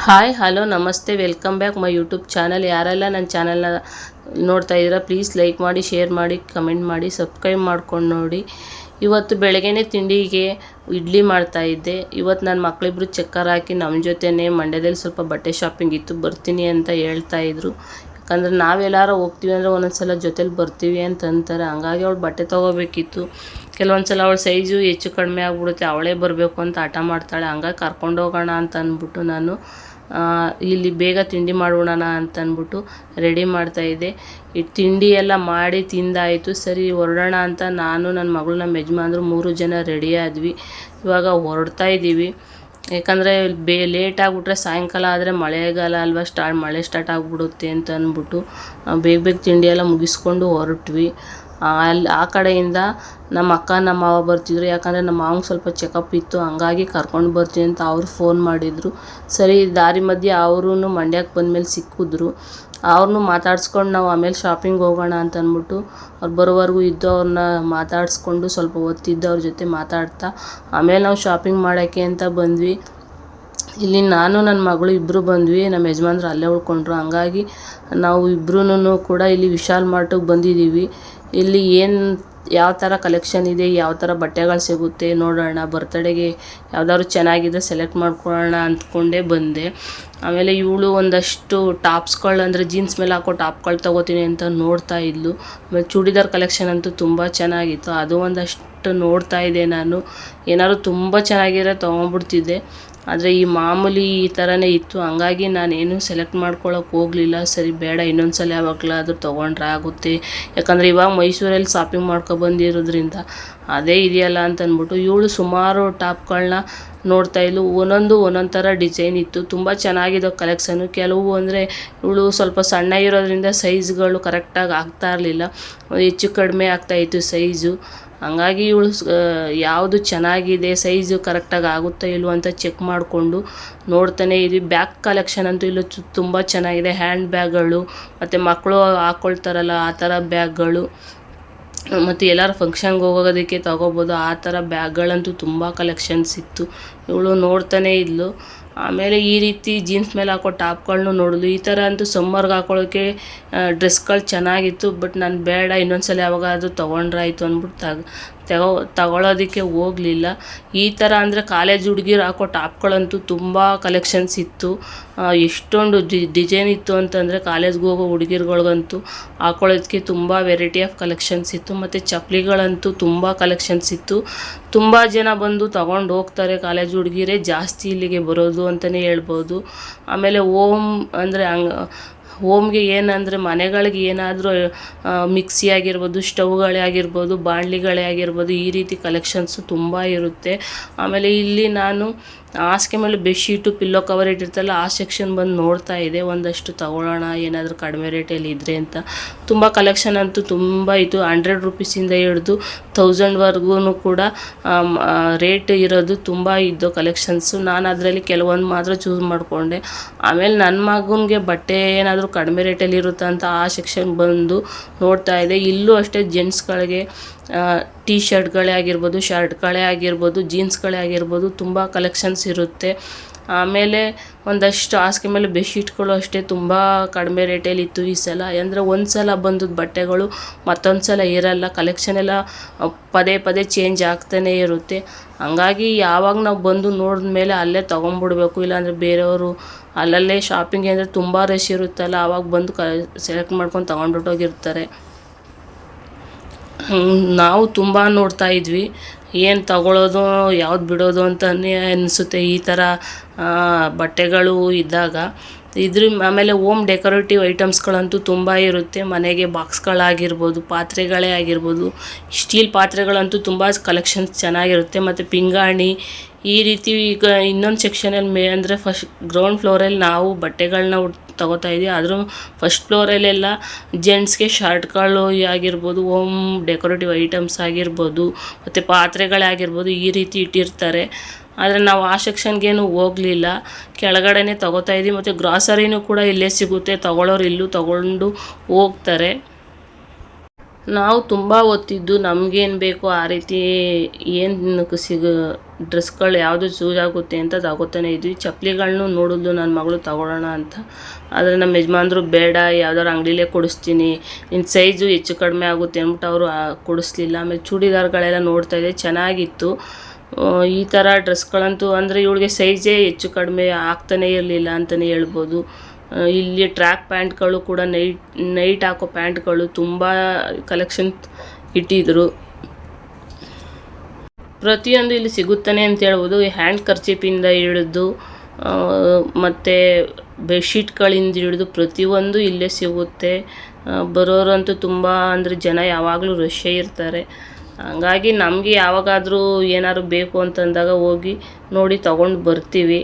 Hi hello ನಮಸ್ತೆ welcome back my YouTube channel. ಯಾರೆಲ್ಲ ನನ್ನ ಚಾನಲ್ನ ನೋಡ್ತಾ ಇದ್ದೀರಾ ಪ್ಲೀಸ್ ಲೈಕ್ ಮಾಡಿ, ಶೇರ್ ಮಾಡಿ, ಕಮೆಂಟ್ ಮಾಡಿ, ಸಬ್ಸ್ಕ್ರೈಬ್ ಮಾಡ್ಕೊಂಡು ನೋಡಿ. ಇವತ್ತು ಬೆಳಗ್ಗೆನೇ ತಿಂಡಿಗೆ ಇಡ್ಲಿ ಮಾಡ್ತಾಯಿದ್ದೆ. ಇವತ್ತು ನನ್ನ ಮಕ್ಕಳಿಬ್ರು ಚಕ್ಕರ್ ಹಾಕಿ ನಮ್ಮ ಜೊತೆನೇ ಮಂಡ್ಯದಲ್ಲಿ ಸ್ವಲ್ಪ ಬಟ್ಟೆ ಶಾಪಿಂಗ್ ಇತ್ತು, ಬರ್ತೀನಿ ಅಂತ ಹೇಳ್ತಾಯಿದ್ರು. ಯಾಕಂದರೆ ನಾವೆಲ್ಲರೂ ಹೋಗ್ತೀವಿ ಅಂದರೆ ಒಂದೊಂದು ಜೊತೆಲಿ ಬರ್ತೀವಿ ಅಂತ ಅಂತಾರೆ. ಹಂಗಾಗಿ ಅವಳು ಬಟ್ಟೆ ತೊಗೋಬೇಕಿತ್ತು. ಕೆಲವೊಂದು ಸಲ ಅವಳ ಸೈಜು ಹೆಚ್ಚು ಕಡಿಮೆ ಆಗಿಬಿಡುತ್ತೆ, ಅವಳೇ ಬರಬೇಕು ಅಂತ ಹಠ ಮಾಡ್ತಾಳೆ. ಹಂಗಾಗಿ ಕರ್ಕೊಂಡು ಹೋಗೋಣ ಅಂತ ಅಂದ್ಬಿಟ್ಟು ನಾನು ಇಲ್ಲಿ ಬೇಗ ತಿಂಡಿ ಮಾಡೋಣ ಅಂತ ಅಂದ್ಬಿಟ್ಟು ರೆಡಿ ಮಾಡ್ತಾಯಿದ್ದೆ. ಈ ತಿಂಡಿ ಎಲ್ಲ ಮಾಡಿ ತಿಂದಾಯಿತು. ಸರಿ ಹೊರಡೋಣ ಅಂತ ನಾನು, ನನ್ನ ಮಗಳು, ನಮ್ಮ ಯಜಮಾನ್ರು 3 ಜನ ರೆಡಿ ಆದ್ವಿ. ಇವಾಗ ಹೊರಡ್ತಾ ಇದ್ದೀವಿ. ಯಾಕಂದರೆ ಲೇಟ್ ಆಗಿಬಿಟ್ರೆ ಸಾಯಂಕಾಲ ಆದರೆ ಮಳೆಗಾಲ ಅಲ್ವಾ, ಮಳೆ ಸ್ಟಾರ್ಟ್ ಆಗಿಬಿಡುತ್ತೆ ಅಂತ ಅಂದ್ಬಿಟ್ಟು ಬೇಗ ಬೇಗ ತಿಂಡಿ ಎಲ್ಲ ಮುಗಿಸ್ಕೊಂಡು ಹೊರಟ್ವಿ. ಆ ಕಡೆಯಿಂದ ನಮ್ಮ ಅಕ್ಕ ನಮ್ಮ ಮಾವ ಬರ್ತಿದ್ರು. ಯಾಕಂದರೆ ನಮ್ಮ ಮಾವಂಗೆ ಸ್ವಲ್ಪ ಚೆಕಪ್ ಇತ್ತು, ಹಂಗಾಗಿ ಕರ್ಕೊಂಡು ಬರ್ತೀನಿ ಅಂತ ಅವ್ರು ಫೋನ್ ಮಾಡಿದರು. ಸರಿ ದಾರಿ ಮಧ್ಯೆ ಅವರು ಮಂಡ್ಯಕ್ಕೆ ಬಂದಮೇಲೆ ಸಿಕ್ಕಿದ್ರು. ಅವ್ರನ್ನೂ ಮಾತಾಡ್ಸ್ಕೊಂಡು ನಾವು ಆಮೇಲೆ ಶಾಪಿಂಗ್ ಹೋಗೋಣ ಅಂತ ಅಂದ್ಬಿಟ್ಟು ಅವ್ರು ಬರೋವರೆಗೂ ಇದ್ದು ಅವ್ರನ್ನ ಮಾತಾಡಿಸ್ಕೊಂಡು ಸ್ವಲ್ಪ ಹೊತ್ತಿದ್ದು ಅವ್ರ ಜೊತೆ ಮಾತಾಡ್ತಾ ಆಮೇಲೆ ನಾವು ಶಾಪಿಂಗ್ ಮಾಡೋಕ್ಕೆ ಅಂತ ಬಂದ್ವಿ. ಇಲ್ಲಿ ನಾನು ನನ್ನ ಮಗಳು ಇಬ್ಬರು ಬಂದ್ವಿ, ನಮ್ಮ ಯಜಮಾನ್ರು ಅಲ್ಲೇ ಉಳ್ಕೊಂಡ್ರು. ಹಂಗಾಗಿ ನಾವು ಇಬ್ಬರೂ ಕೂಡ ಇಲ್ಲಿ ವಿಶಾಲ್ ಮಾರ್ಟಿಗೆ ಬಂದಿದ್ದೀವಿ. ಇಲ್ಲಿ ಯಾವ ಥರ ಕಲೆಕ್ಷನ್ ಇದೆ, ಯಾವ ಥರ ಬಟ್ಟೆಗಳು ಸಿಗುತ್ತೆ ನೋಡೋಣ. ಬರ್ತಡೆಗೆ ಯಾವ್ದಾದ್ರು ಚೆನ್ನಾಗಿದೆ ಸೆಲೆಕ್ಟ್ ಮಾಡ್ಕೊಳ್ಳೋಣ ಅಂದ್ಕೊಂಡೇ ಬಂದೆ. ಆಮೇಲೆ ಇವಳು ಒಂದಷ್ಟು ಟಾಪ್ಸ್ಗಳು, ಅಂದರೆ ಜೀನ್ಸ್ ಮೇಲೆ ಹಾಕೋ ಟಾಪ್ಗಳು ತೊಗೋತೀನಿ ಅಂತ ನೋಡ್ತಾ ಇದ್ಲು. ಆಮೇಲೆ ಚೂಡಿದಾರ್ ಕಲೆಕ್ಷನ್ ಅಂತೂ ತುಂಬ ಚೆನ್ನಾಗಿತ್ತು, ಅದು ಒಂದಷ್ಟು ನೋಡ್ತಾ ಇದ್ದೆ ನಾನು. ಏನಾದ್ರು ತುಂಬ ಚೆನ್ನಾಗಿರೋ ತೊಗೊಂಡ್ಬಿಡ್ತಿದ್ದೆ, ಆದರೆ ಈ ಮಾಮೂಲಿ ಈ ಥರನೇ ಇತ್ತು. ಹಂಗಾಗಿ ನಾನೇನು ಸೆಲೆಕ್ಟ್ ಮಾಡ್ಕೊಳ್ಳೋಕೆ ಹೋಗಲಿಲ್ಲ. ಸರಿ ಬೇಡ, ಇನ್ನೊಂದು ಸಲ ಯಾವಾಗಲಾದರೂ ತೊಗೊಂಡ್ರೆ ಆಗುತ್ತೆ. ಯಾಕಂದರೆ ಇವಾಗ ಮೈಸೂರಲ್ಲಿ ಶಾಪಿಂಗ್ ಮಾಡ್ಕೊಬಂದಿರೋದ್ರಿಂದ ಅದೇ ಇದೆಯಲ್ಲ ಅಂತ ಅಂದ್ಬಿಟ್ಟು ಇವಳು ಸುಮಾರು ಟಾಪ್ಗಳನ್ನ ನೋಡ್ತಾ ಇದ್ಲು. ಒಂದೊಂದು ಥರ ಡಿಸೈನ್ ಇತ್ತು, ತುಂಬ ಚೆನ್ನಾಗಿದ್ದೋ ಕಲೆಕ್ಷನು. ಕೆಲವು ಅಂದರೆ ಇವಳು ಸ್ವಲ್ಪ ಸಣ್ಣ ಇರೋದ್ರಿಂದ ಸೈಜ್ಗಳು ಕರೆಕ್ಟಾಗಿ ಆಗ್ತಾ ಇರಲಿಲ್ಲ, ಹೆಚ್ಚು ಕಡಿಮೆ ಆಗ್ತಾಯಿತ್ತು ಸೈಜು. ಹಂಗಾಗಿ ಇವಳು ಯಾವುದು ಚೆನ್ನಾಗಿದೆ, ಸೈಜು ಕರೆಕ್ಟಾಗಿ ಆಗುತ್ತಾ ಇಲ್ವೋ ಅಂತ ಚೆಕ್ ಮಾಡಿಕೊಂಡು ನೋಡ್ತಾನೆ ಇದ್ವಿ. ಬ್ಯಾಗ್ ಕಲೆಕ್ಷನ್ ಅಂತೂ ಇಲ್ಲೂ ತುಂಬ ಚೆನ್ನಾಗಿದೆ. ಹ್ಯಾಂಡ್ ಬ್ಯಾಗ್ಗಳು ಮತ್ತು ಮಕ್ಕಳು ಹಾಕ್ಕೊಳ್ತಾರಲ್ಲ ಆ ಥರ ಬ್ಯಾಗ್ಗಳು, ಮತ್ತು ಎಲ್ಲರೂ ಫಂಕ್ಷನ್ಗೆ ಹೋಗೋದಕ್ಕೆ ತೊಗೋಬೋದು ಆ ಥರ ಬ್ಯಾಗ್ಗಳಂತೂ ತುಂಬ ಕಲೆಕ್ಷನ್ಸ್ ಇತ್ತು. ಇವಳು ನೋಡ್ತಾನೆ ಇದ್ಲು. ಆಮೇಲೆ ಈ ರೀತಿ ಜೀನ್ಸ್ ಮೇಲೆ ಹಾಕೋ ಟಾಪ್ಗಳನ್ನೂ ನೋಡಿದ್ಲು. ಈ ಥರ ಅಂತೂ ಸಮ್ಮರ್ಗೆ ಹಾಕೊಳ್ಳೋಕ್ಕೆ ಡ್ರೆಸ್ಗಳು ಚೆನ್ನಾಗಿತ್ತು. ಬಟ್ ನಾನು ಬೇಡ, ಇನ್ನೊಂದು ಸಲ ಯಾವಾಗಾದರೂ ತೊಗೊಂಡ್ರಾಯ್ತು ಅಂದ್ಬಿಟ್ಟು ತಗೊಳ್ಳೋದಕ್ಕೆ ಹೋಗಲಿಲ್ಲ. ಈ ಥರ ಅಂದರೆ ಕಾಲೇಜ್ ಹುಡುಗಿರು ಹಾಕೋ ಟಾಪ್ಗಳಂತೂ ತುಂಬ ಕಲೆಕ್ಷನ್ಸ್ ಇತ್ತು. ಎಷ್ಟೊಂದು ಡಿಸೈನ್ ಇತ್ತು ಅಂತಂದರೆ ಕಾಲೇಜ್ಗೆ ಹೋಗೋ ಹುಡುಗಿರುಗಳ್ಗಂತೂ ಹಾಕೊಳ್ಳೋದಕ್ಕೆ ತುಂಬ ವೆರೈಟಿ ಆಫ್ ಕಲೆಕ್ಷನ್ಸ್ ಇತ್ತು. ಮತ್ತು ಚಪ್ಪಲಿಗಳಂತೂ ತುಂಬ ಕಲೆಕ್ಷನ್ಸ್ ಇತ್ತು. ತುಂಬ ಜನ ಬಂದು ತೊಗೊಂಡು ಹೋಗ್ತಾರೆ. ಕಾಲೇಜ್ ಹುಡುಗಿರೇ ಜಾಸ್ತಿ ಇಲ್ಲಿಗೆ ಬರೋದು ಅಂತಲೇ ಹೇಳ್ಬೋದು. ಆಮೇಲೆ ಹೋಮ್ಗೆ ಏನಂದರೆ ಮನೆಗಳಿಗೆ ಏನಾದರೂ ಮಿಕ್ಸಿ ಆಗಿರ್ಬೋದು, ಸ್ಟವ್ಗಳೇ ಆಗಿರ್ಬೋದು, ಬಾಣಲಿಗಳೇ ಆಗಿರ್ಬೋದು, ಈ ರೀತಿ ಕಲೆಕ್ಷನ್ಸು ತುಂಬ ಇರುತ್ತೆ. ಆಮೇಲೆ ಇಲ್ಲಿ ನಾನು ಹಾಸಿಗೆ ಮೇಲೆ ಬೆಡ್ಶೀಟು, ಪಿಲ್ಲೋ ಕವರ್ ಇಟ್ಟಿರ್ತಲ್ಲ ಆ ಸೆಕ್ಷನ್ ಬಂದು ನೋಡ್ತಾ ಇದೆ. ಒಂದಷ್ಟು ತೊಗೊಳ್ಳೋಣ ಏನಾದರೂ ಕಡಿಮೆ ರೇಟಲ್ಲಿ ಇದ್ದರೆ ಅಂತ. ತುಂಬ ಕಲೆಕ್ಷನ್ ಅಂತೂ ತುಂಬ ಇತ್ತು. 100 ರೂಪೀಸಿಂದ ಹಿಡಿದು 1000ವರೆಗೂ ಕೂಡ ರೇಟ್ ಇರೋದು ತುಂಬ ಇದ್ದು ಕಲೆಕ್ಷನ್ಸು. ನಾನು ಅದರಲ್ಲಿ ಕೆಲವೊಂದು ಮಾತ್ರ ಚೂಸ್ ಮಾಡಿಕೊಂಡೆ. ಆಮೇಲೆ ನನ್ನ ಮಗನಿಗೆ ಬಟ್ಟೆ ಏನಾದರೂ ಕಡಿಮೆ ರೇಟಲ್ಲಿ ಇರುತ್ತೆ ಅಂತ ಆ ಸೆಕ್ಷನ್ ಬಂದು ನೋಡ್ತಾ ಇದೆ. ಇಲ್ಲೂ ಅಷ್ಟೇ ಜೆಂಟ್ಸ್ಗಳಿಗೆ ಟೀ ಶರ್ಟ್ಗಳೇ ಆಗಿರ್ಬೋದು, ಶರ್ಟ್ಗಳೇ ಆಗಿರ್ಬೋದು, ಜೀನ್ಸ್ಗಳೇ ಆಗಿರ್ಬೋದು, ತುಂಬ ಕಲೆಕ್ಷನ್ಸ್ ಇರುತ್ತೆ. ಆಮೇಲೆ ಒಂದಷ್ಟು ಹಾಸಿಗೆ ಮೇಲೆ ಬೆಡ್ಶೀಟ್ಗಳು ಅಷ್ಟೇ ತುಂಬ ಕಡಿಮೆ ರೇಟಲ್ಲಿ ಇತ್ತು ಈ ಸಲ. ಅಂದರೆ ಒಂದು ಸಲ ಬಂದದ್ದು ಬಟ್ಟೆಗಳು ಮತ್ತೊಂದು ಸಲ ಇರಲ್ಲ, ಕಲೆಕ್ಷನ್ ಎಲ್ಲ ಪದೇ ಪದೇ ಚೇಂಜ್ ಆಗ್ತಾನೇ ಇರುತ್ತೆ. ಹಂಗಾಗಿ ಯಾವಾಗ ನಾವು ಬಂದು ನೋಡಿದ ಮೇಲೆ ಅಲ್ಲೇ ತೊಗೊಂಡ್ಬಿಡ್ಬೇಕು, ಇಲ್ಲಾಂದರೆ ಬೇರೆಯವರು ಅಲ್ಲಲ್ಲೇ ಶಾಪಿಂಗ್ ಅಂದರೆ ತುಂಬ ರಶ್ ಇರುತ್ತಲ್ಲ, ಆವಾಗ ಬಂದು ಸೆಲೆಕ್ಟ್ ಮಾಡ್ಕೊಂಡು ತೊಗೊಂಡ್ಬಿಟ್ಟೋಗಿರ್ತಾರೆ. ನಾವು ತುಂಬ ನೋಡ್ತಾ ಇದ್ವಿ, ಏನು ತಗೊಳ್ಳೋದು ಯಾವ್ದು ಬಿಡೋದು ಅಂತಲೇ ಅನಿಸುತ್ತೆ ಈ ಥರ ಬಟ್ಟೆಗಳು ಇದ್ದಾಗ. ಆಮೇಲೆ ಹೋಮ್ ಡೆಕೋರೇಟಿವ್ ಐಟಮ್ಸ್ಗಳಂತೂ ತುಂಬ ಇರುತ್ತೆ. ಮನೆಗೆ ಬಾಕ್ಸ್ಗಳಾಗಿರ್ಬೋದು, ಪಾತ್ರೆಗಳೇ ಆಗಿರ್ಬೋದು, ಸ್ಟೀಲ್ ಪಾತ್ರೆಗಳಂತೂ ತುಂಬ ಕಲೆಕ್ಷನ್ಸ್ ಚೆನ್ನಾಗಿರುತ್ತೆ. ಮತ್ತು ಪಿಂಗಾಣಿ ಈ ರೀತಿ. ಈಗ ಇನ್ನೊಂದು ಸೆಕ್ಷನಲ್ಲಿ ಅಂದರೆ ಗ್ರೌಂಡ್ ಫ್ಲೋರಲ್ಲಿ ನಾವು ಬಟ್ಟೆಗಳನ್ನ ತೊಗೋತಾ ಇದ್ವಿ. ಆದರೂ ಫಸ್ಟ್ ಫ್ಲೋರಲ್ಲೆಲ್ಲ ಜೆಂಟ್ಸ್ಗೆ ಶರ್ಟ್ಗಳು ಆಗಿರ್ಬೋದು, ಹೋಮ್ ಡೆಕೋರೇಟಿವ್ ಐಟಮ್ಸ್ ಆಗಿರ್ಬೋದು, ಮತ್ತು ಪಾತ್ರೆಗಳೇ ಆಗಿರ್ಬೋದು, ಈ ರೀತಿ ಇಟ್ಟಿರ್ತಾರೆ. ಆದರೆ ನಾವು ಆ ಸೆಕ್ಷನ್ಗೇನು ಹೋಗಲಿಲ್ಲ, ಕೆಳಗಡೆನೇ ತೊಗೋತಾ ಇದ್ವಿ. ಮತ್ತು ಗ್ರಾಸರಿನೂ ಕೂಡ ಇಲ್ಲೇ ಸಿಗುತ್ತೆ, ತೊಗೊಳ್ಳೋರು ಇಲ್ಲೂ ತೊಗೊಂಡು ಹೋಗ್ತಾರೆ. ನಾವು ತುಂಬ ಓದ್ತಿದ್ದು ನಮಗೇನು ಬೇಕೋ ಆ ರೀತಿ ಏನು ಡ್ರೆಸ್ಗಳು ಯಾವುದು ಚೂಸ್ ಆಗುತ್ತೆ ಅಂತ ತಗೋತಾನೆ ಇದ್ವಿ. ಚಪ್ಪಲಿಗಳ್ನು ನೋಡಿದ್ಲು ನನ್ನ ಮಗಳು ತಗೊಳ್ಳೋಣ ಅಂತ. ಆದರೆ ನಮ್ಮ ಯಜಮಾನ್ರು ಬೇಡ, ಯಾವ್ದಾದ್ರು ಅಂಗಡಿಲೇ ಕೊಡಿಸ್ತೀನಿ, ನಿನ್ನ ಸೈಜು ಹೆಚ್ಚು ಕಡಿಮೆ ಆಗುತ್ತೆ ಅಂದ್ಬಿಟ್ಟು ಅವರು ಕೊಡಿಸ್ಲಿಲ್ಲ. ಆಮೇಲೆ ಚೂಡಿದಾರ್ಗಳೆಲ್ಲ ನೋಡ್ತಾಯಿದ್ದೆ, ಚೆನ್ನಾಗಿತ್ತು. ಈ ಥರ ಡ್ರೆಸ್ಗಳಂತೂ ಅಂದರೆ ಇವಳಿಗೆ ಸೈಜೇ ಹೆಚ್ಚು ಕಡಿಮೆ ಆಗ್ತಾನೇ ಇರಲಿಲ್ಲ ಅಂತಲೇ ಹೇಳ್ಬೋದು. ಇಲ್ಲಿ ಟ್ರ್ಯಾಕ್ ಪ್ಯಾಂಟ್ಗಳು ಕೂಡ ನೈಟ್ ಹಾಕೋ ಪ್ಯಾಂಟ್ಗಳು ತುಂಬ ಕಲೆಕ್ಷನ್ ಇಟ್ಟಿದ್ರು. ಪ್ರತಿಯೊಂದು ಇಲ್ಲಿ ಸಿಗುತ್ತಾನೆ ಅಂತ ಹೇಳ್ಬೋದು. ಹ್ಯಾಂಡ್ ಕರ್ಚೀಪಿಂದ ಹಿಡಿದು ಮತ್ತು ಬೆಡ್ಶೀಟ್ಗಳಿಂದ ಹಿಡಿದು ಪ್ರತಿಯೊಂದು ಇಲ್ಲೇ ಸಿಗುತ್ತೆ. ಬರೋರಂತೂ ತುಂಬ ಅಂದರೆ ಜನ ಯಾವಾಗಲೂ ರಶ್ಶೇ ಇರ್ತಾರೆ. ಹಂಗಾಗಿ ನಮಗೆ ಯಾವಾಗಾದರೂ ಏನಾದ್ರು ಬೇಕು ಅಂತಂದಾಗ ಹೋಗಿ ನೋಡಿ ತಗೊಂಡು ಬರ್ತೀವಿ.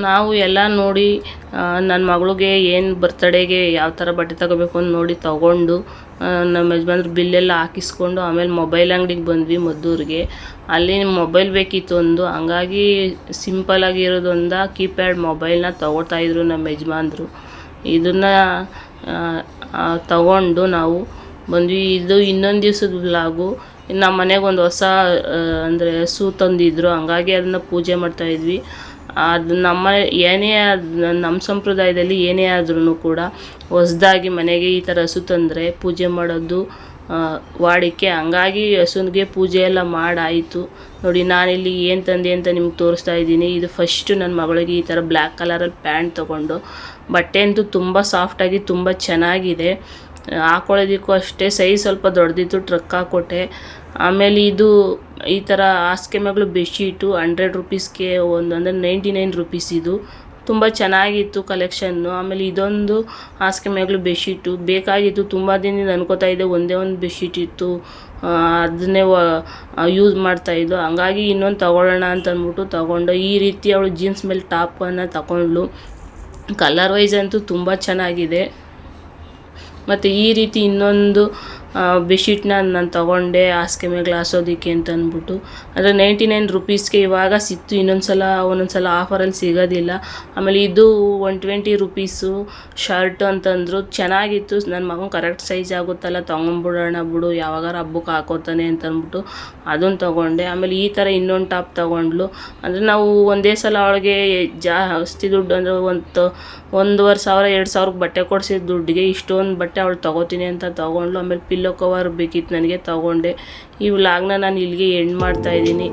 ನಾವು ಎಲ್ಲ ನೋಡಿ ನನ್ನ ಮಗಳಿಗೆ ಏನು ಬರ್ತಡೇಗೆ ಯಾವ ಥರ ಬಟ್ಟೆ ತಗೋಬೇಕು ಅಂತ ನೋಡಿ ತಗೊಂಡು ನಮ್ಮ ಯಜಮಾನ್ರು ಬಿಲ್ಲೆಲ್ಲ ಹಾಕಿಸ್ಕೊಂಡು ಆಮೇಲೆ ಮೊಬೈಲ್ ಅಂಗಡಿಗೆ ಬಂದ್ವಿ ಮದ್ದೂರಿಗೆ. ಅಲ್ಲಿ ಮೊಬೈಲ್ ಬೇಕಿತ್ತು ಒಂದು, ಹಂಗಾಗಿ ಸಿಂಪಲಾಗಿರೋದೊಂದು ಕೀಪ್ಯಾಡ್ ಮೊಬೈಲ್ನ ತಗೋತಾಯಿದ್ರು ನಮ್ಮ ಯಜಮಾನ್ರು. ಇದನ್ನು ತಗೊಂಡು ನಾವು ಬಂದ್ವಿ. ಇದು ಇನ್ನೊಂದು ದಿವ್ಸದ ವ್ಲಾಗು. ನಮ್ಮ ಮನೆಗೆ ಒಂದು ಹೊಸ ಅಂದರೆ ಹಸು ತಂದಿದ್ರು, ಹಂಗಾಗಿ ಅದನ್ನು ಪೂಜೆ ಮಾಡ್ತಾಯಿದ್ವಿ. ಅದು ನಮ್ಮ ಸಂಪ್ರದಾಯದಲ್ಲಿ ಏನೇ ಆದ್ರೂ ಕೂಡ ಹೊಸದಾಗಿ ಮನೆಗೆ ಈ ಥರ ಹಸು ತಂದರೆ ಪೂಜೆ ಮಾಡೋದು ವಾಡಿಕೆ. ಹಂಗಾಗಿ ಹಸುವಿಗೆ ಪೂಜೆ ಎಲ್ಲ ಮಾಡಾಯಿತು. ನೋಡಿ ನಾನಿಲ್ಲಿ ಏನು ತಂದೆ ಅಂತ ನಿಮ್ಗೆ ತೋರಿಸ್ತಾ ಇದ್ದೀನಿ. ಇದು ಫಸ್ಟು ನನ್ನ ಮಗಳಿಗೆ ಈ ಥರ ಬ್ಲ್ಯಾಕ್ ಕಲರಲ್ಲಿ ಪ್ಯಾಂಟ್ ತೊಗೊಂಡು, ಬಟ್ಟೆ ಅಂತೂ ತುಂಬ ಸಾಫ್ಟಾಗಿ ತುಂಬ ಚೆನ್ನಾಗಿದೆ. ಹಾಕೊಳ್ಳೋದಕ್ಕೂ ಅಷ್ಟೇ ಸೈಜ್ ಸ್ವಲ್ಪ ದೊಡ್ಡದಿತ್ತು, ಟ್ರಕ್ ಹಾಕ್ಕೊಟ್ಟೆ. ಆಮೇಲೆ ಇದು ಈ ಥರ ಹಾಸಿಗೆ ಮಗಳು ಬೆಡ್ಶೀಟು 100 ರೂಪೀಸ್ಗೆ ಅಂದರೆ 99 ರೂಪೀಸ್. ಇದು ತುಂಬ ಚೆನ್ನಾಗಿತ್ತು ಕಲೆಕ್ಷನ್ನು. ಆಮೇಲೆ ಇದೊಂದು ಹಾಸಿಗೆ ಮಗಳು ಬೆಡ್ಶೀಟು ಬೇಕಾಗಿತ್ತು, ತುಂಬ ದಿನದಿಂದ ಅನ್ಕೋತಾ ಇದ್ದೆ. ಒಂದೇ ಒಂದು ಬೆಡ್ಶೀಟ್ ಇತ್ತು, ಅದನ್ನೇ ಯೂಸ್ ಮಾಡ್ತಾಯಿದ್ದು. ಹಂಗಾಗಿ ಇನ್ನೊಂದು ತಗೊಳ್ಳೋಣ ಅಂತ ಅಂದ್ಬಿಟ್ಟು ತಗೊಂಡು, ಈ ರೀತಿ ಅವಳು ಜೀನ್ಸ್ ಮೇಲೆ ಟಾಪನ್ನು ತಗೊಂಡ್ಳು. ಕಲರ್ ವೈಸ್ ಅಂತೂ ತುಂಬ ಚೆನ್ನಾಗಿದೆ. ಮತ್ತು ಈ ರೀತಿ ಇನ್ನೊಂದು ಬೆಡ್ಶೀಟ್ನ ನಾನು ತಗೊಂಡೆ ಹಾಸಿಗೆ ಮೇಲೆ ಹಾಸೋದಕ್ಕೆ ಅಂತ ಅಂದ್ಬಿಟ್ಟು. ಅಂದರೆ 99 ರೂಪೀಸ್ಗೆ ಇವಾಗ ಸಿಕ್ತು. ಒಂದೊಂದು ಸಲ ಆಫರಲ್ಲಿ ಸಿಗೋದಿಲ್ಲ. ಆಮೇಲೆ ಇದು 120 ರೂಪೀಸು ಶರ್ಟ್ ಅಂತಂದರು, ಚೆನ್ನಾಗಿತ್ತು. ನನ್ನ ಮಗನ ಕರೆಕ್ಟ್ ಸೈಜ್ ಆಗುತ್ತಲ್ಲ, ತೊಗೊಂಬಿಡೋಣ ಬಿಡು, ಯಾವಾಗಾರ ಹಬ್ಬಕ್ಕೆ ಹಾಕೋತಾನೆ ಅಂತ ಅಂದ್ಬಿಟ್ಟು ಅದನ್ನು ತೊಗೊಂಡೆ. ಆಮೇಲೆ ಈ ಥರ ಇನ್ನೊಂದು ಟಾಪ್ ತೊಗೊಂಡ್ಲು. ಅಂದರೆ ನಾವು ಒಂದೇ ಸಲ ಅವಳಿಗೆ ಜಾಸ್ತಿ ದುಡ್ಡು ಅಂದರೆ 1,500 2,000 ಬಟ್ಟೆ ಕೊಡಿಸಿದ ದುಡ್ಡಿಗೆ ಇಷ್ಟೊಂದು ಬಟ್ಟೆ ಅವಳು ತೊಗೋತೀನಿ ಅಂತ ತೊಗೊಂಡ್ಲು. ಆಮೇಲೆ ಪಿಲ್ಲೋ ಕವರ್ ಬೇಕಿತ್ತು ನನಗೆ, ತೊಗೊಂಡೆ. ಈ ವ್ಲಾಗ್ನ ನಾನು ಇಲ್ಲಿಗೆ ಎಂಡ್ ಮಾಡ್ತಾಯಿದ್ದೀನಿ.